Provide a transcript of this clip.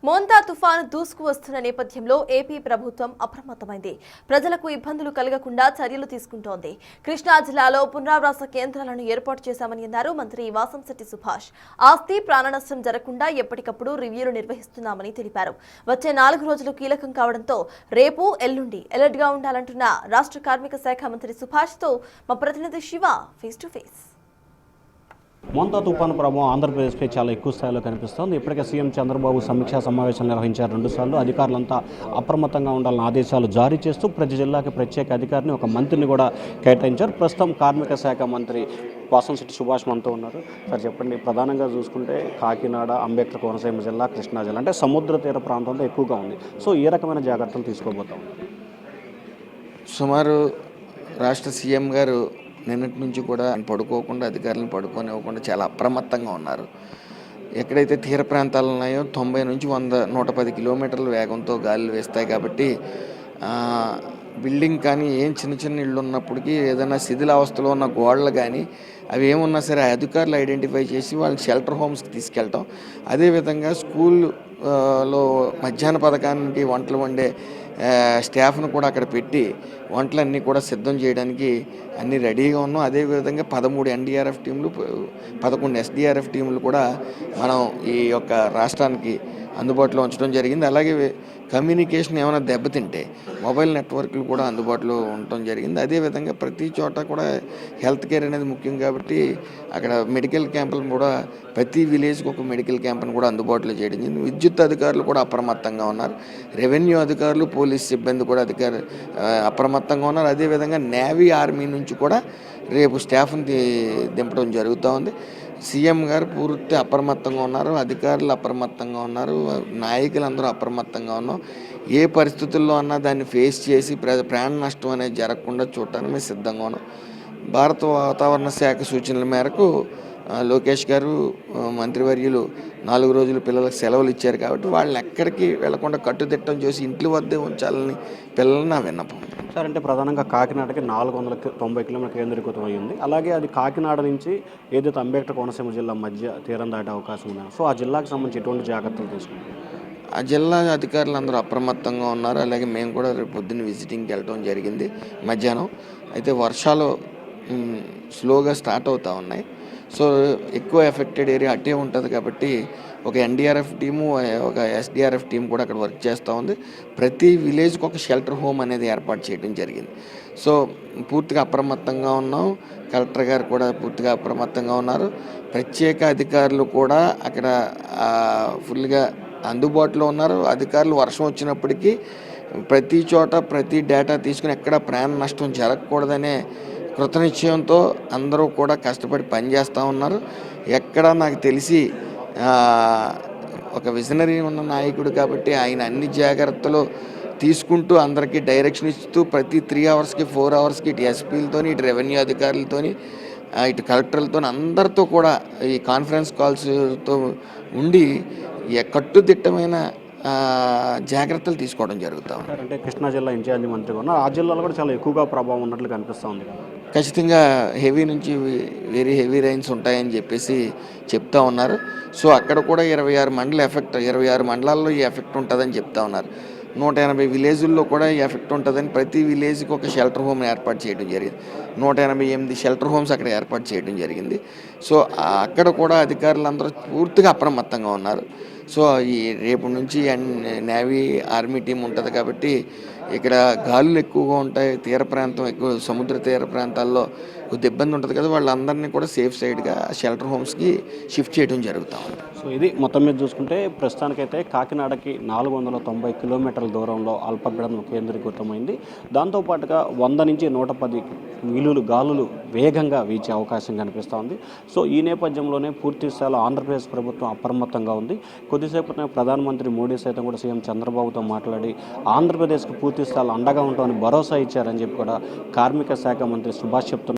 మోంతా తుఫాను దూసుకు వస్తున్న నేపథ్యంలో ఏపీ ప్రభుత్వం అప్రమత్తమైంది. ప్రజలకు ఇబ్బందులు కలగకుండా చర్యలు తీసుకుంటోంది. కృష్ణా జిల్లాలో పునరావాస కేంద్రాలను ఏర్పాటు చేశామని అన్నారు మంత్రి వాసంశెట్టి సుభాష్. ఆస్తి ప్రాణనష్టం జరగకుండా ఎప్పటికప్పుడు రివ్యూలు నిర్వహిస్తున్నామని తెలిపారు. వచ్చే 4 రోజులు కీలకం కావడంతో రేపు ఎల్లుండి అలర్ట్ గా ఉండాలంటున్న రాష్ట్ర కార్మిక శాఖ మంత్రి సుభాష్ తో మా ప్రతినిధి Shiva face to face. Montha తుఫాను ప్రభావం ఆంధ్రప్రదేశ్పై చాలా ఎక్కువ స్థాయిలో కనిపిస్తోంది. ఇప్పటికే సీఎం చంద్రబాబు సమీక్షా సమావేశాలు నిర్వహించారు 2 సార్లు. అధికారులంతా అప్రమత్తంగా ఉండాలని ఆదేశాలు జారీ చేస్తూ ప్రతి జిల్లాకి ప్రత్యేక అధికారిని ఒక మంత్రిని కూడా కేటాయించారు. ప్రస్తుతం కార్మిక శాఖ మంత్రి వాసంశెట్టి సుభాష్ మనతో ఉన్నారు. సార్ చెప్పండి, ప్రధానంగా చూసుకుంటే కాకినాడ, అంబేద్కర్ కోనసీమ జిల్లా, కృష్ణా జిల్లా అంటే సముద్ర తీర ప్రాంతంలో ఎక్కువగా ఉంది. సో ఏ రకమైన జాగ్రత్తలు తీసుకోబోతాం? సుమారు రాష్ట్ర సీఎం గారు నిన్నటి నుంచి కూడా పడుకోకుండా అధికారులను పడుకోనివ్వకుండా చాలా అప్రమత్తంగా ఉన్నారు. ఎక్కడైతే తీర ప్రాంతాలు ఉన్నాయో 90 నుంచి 100-110 కిలోమీటర్ల వేగంతో గాలులు వేస్తాయి. కాబట్టి బిల్డింగ్ కానీ ఏం చిన్న ఇళ్ళు ఉన్నప్పటికీ ఏదైనా శిథిలావస్థలో ఉన్న గోడలు కానీ అవి ఏమున్నా సరే అధికారులు ఐడెంటిఫై చేసి వాళ్ళని షెల్టర్ హోమ్స్కి తీసుకెళ్ళటం, అదేవిధంగా స్కూల్లో మధ్యాహ్న పథకానికి వంటలు వండే స్టాఫ్ను కూడా అక్కడ పెట్టి వంటలన్నీ కూడా సిద్ధం చేయడానికి అన్నీ రెడీగా ఉన్నాం. అదేవిధంగా 13 ఎన్డీఆర్ఎఫ్ టీంలు, 11 ఎస్డీఆర్ఎఫ్ టీంలు కూడా మనం ఈ యొక్క రాష్ట్రానికి అందుబాటులో ఉంచడం జరిగింది. అలాగే కమ్యూనికేషన్ ఏమైనా దెబ్బతింటే మొబైల్ నెట్వర్క్లు కూడా అందుబాటులో ఉండటం జరిగింది. అదేవిధంగా ప్రతి చోట కూడా హెల్త్ కేర్ అనేది ముఖ్యం కాబట్టి అక్కడ మెడికల్ క్యాంపులను కూడా ప్రతి విలేజ్కి ఒక మెడికల్ క్యాంప్ను కూడా అందుబాటులో చేయడం జరిగింది. విద్యుత్ అధికారులు కూడా అప్రమత్తంగా ఉన్నారు. రెవెన్యూ అధికారులు, పోలీస్ సిబ్బంది కూడా అప్రమత్తంగా ఉన్నారు. అదేవిధంగా నేవీ, ఆర్మీ నుంచి కూడా రేపు స్టాఫ్ని దింపడం జరుగుతూ ఉంది. సీఎం గారు పూర్తి అప్రమత్తంగా ఉన్నారు, అధికారులు అప్రమత్తంగా ఉన్నారు, నాయకులందరూ అప్రమత్తంగా ఉన్నాం. ఏ పరిస్థితుల్లో అన్నా దాన్ని ఫేస్ చేసి ప్రాణ నష్టం అనేది జరగకుండా చూడటానికి మేము సిద్ధంగా ఉన్నాం. భారత వాతావరణ శాఖ సూచనల మేరకు లోకేష్ గారు మంత్రివర్యులు 4 రోజులు పిల్లలకు సెలవులు ఇచ్చారు. కాబట్టి వాళ్ళని ఎక్కడికి వెళ్లకుండా కట్టుదిట్టం చేసి ఇంట్లో వద్దే ఉంచాలని పిల్లల్ని నా విన్నపం. సార్ అంటే ప్రధానంగా కాకినాడకి 490 కిలోమీటర్ల కేంద్రీకృతం అయ్యింది. అలాగే అది కాకినాడ నుంచి ఏదైతే అంబేద్కర్ కోనసీమ జిల్లా మధ్య తీరం దాటే అవకాశం ఉంది. సో ఆ జిల్లాకు సంబంధించి ఎటువంటి జాగ్రత్తలు తీసుకుంటారు? ఆ జిల్లా అధికారులు అందరూ అప్రమత్తంగా ఉన్నారు. అలాగే మేము కూడా రేపు పొద్దున్న విజిటింగ్కి వెళ్ళడం జరిగింది మధ్యాహ్నం. అయితే వర్షాలు స్లోగా స్టార్ట్ అవుతూ ఉన్నాయి. సో ఎక్కువ ఎఫెక్టెడ్ ఏరియా అట్టే ఉంటుంది కాబట్టి ఒక ఎన్డీఆర్ఎఫ్ టీము, ఒక ఎస్డీఆర్ఎఫ్ టీం కూడా అక్కడ వర్క్ చేస్తూ ఉంది. ప్రతి విలేజ్కి ఒక షెల్టర్ హోమ్ అనేది ఏర్పాటు చేయడం జరిగింది. సో పూర్తిగా అప్రమత్తంగా ఉన్నాం. కలెక్టర్ గారు కూడా పూర్తిగా అప్రమత్తంగా ఉన్నారు. ప్రత్యేక అధికారులు కూడా అక్కడ ఫుల్గా అందుబాటులో ఉన్నారు. అధికారులు వర్షం వచ్చినప్పటికీ ప్రతి చోట ప్రతి డేటా తీసుకుని ఎక్కడ ప్రాణ నష్టం జరగకూడదనే కృతనిశ్చయంతో అందరూ కూడా కష్టపడి పనిచేస్తూ ఉన్నారు. ఎక్కడ నాకు తెలిసి ఒక విజనరీ ఉన్న నాయకుడు కాబట్టి ఆయన అన్ని జాగ్రత్తలు తీసుకుంటూ అందరికీ డైరెక్షన్ ఇస్తూ ప్రతి 3 అవర్స్కి 4 అవర్స్కి ఇటు ఎస్పీలతోని, ఇటు రెవెన్యూ అధికారులతోని, ఇటు కలెక్టర్లతో అందరితో కూడా ఈ కాన్ఫరెన్స్ కాల్స్తో ఉండి కట్టుదిట్టమైన జాగ్రత్తలు తీసుకోవడం జరుగుతాం. అంటే కృష్ణా జిల్లా ఇన్ఛార్జి మంత్రిగా ఉన్నారు. ఆ జిల్లాలో కూడా చాలా ఎక్కువగా ప్రభావం ఉన్నట్లు కనిపిస్తూ ఉంది. ఖచ్చితంగా హెవీ నుంచి వెరీ హెవీ రైన్స్ ఉంటాయని చెప్పేసి చెప్తా ఉన్నారు. సో అక్కడ కూడా 26 మండలాల్లో ఈ ఎఫెక్ట్ ఉంటుందని చెప్తా ఉన్నారు. 180 విలేజుల్లో కూడా ఈ ఎఫెక్ట్ ఉంటుందని ప్రతి విలేజ్కి ఒక షెల్టర్ హోమ్ ఏర్పాటు చేయడం జరిగింది. 188 షెల్టర్ హోమ్స్ అక్కడ ఏర్పాటు చేయడం జరిగింది. సో అక్కడ కూడా అధికారులందరూ పూర్తిగా అప్రమత్తంగా ఉన్నారు. సో ఈ రేపు నుంచి నేవీ, ఆర్మీ టీం ఉంటుంది కాబట్టి ఇక్కడ గాలులు ఎక్కువగా ఉంటాయి. తీర ప్రాంతం ఎక్కువ, సముద్ర తీర ప్రాంతాల్లో కొద్ది ఇబ్బంది ఉంటుంది కదా, వాళ్ళందరినీ కూడా సేఫ్ సైడ్గా షెల్టర్ హోమ్స్కి షిఫ్ట్ చేయడం జరుగుతూ ఉంది. సో ఇది మొత్తం మీద చూసుకుంటే ప్రస్తుతానికైతే కాకినాడకి 490 కిలోమీటర్ల దూరంలో అల్పపీడనం కేంద్రీకృతమైంది. దాంతోపాటుగా 100 నుంచి 110 గాలులు వేగంగా వీచే అవకాశం కనిపిస్తూ ఉంది. సో ఈ నేపథ్యంలోనే పూర్తి స్థాయిలో ఆంధ్రప్రదేశ్ ప్రభుత్వం అప్రమత్తంగా ఉంది. కొద్దిసేపటినే ప్రధానమంత్రి మోడీ సైతం కూడా సీఎం చంద్రబాబుతో మాట్లాడి ఆంధ్రప్రదేశ్కి పూర్తి స్థాయిలో అండగా ఉంటామని భరోసా ఇచ్చారని చెప్పి కూడా కార్మిక శాఖ మంత్రి సుభాష్ చెప్తున్నారు.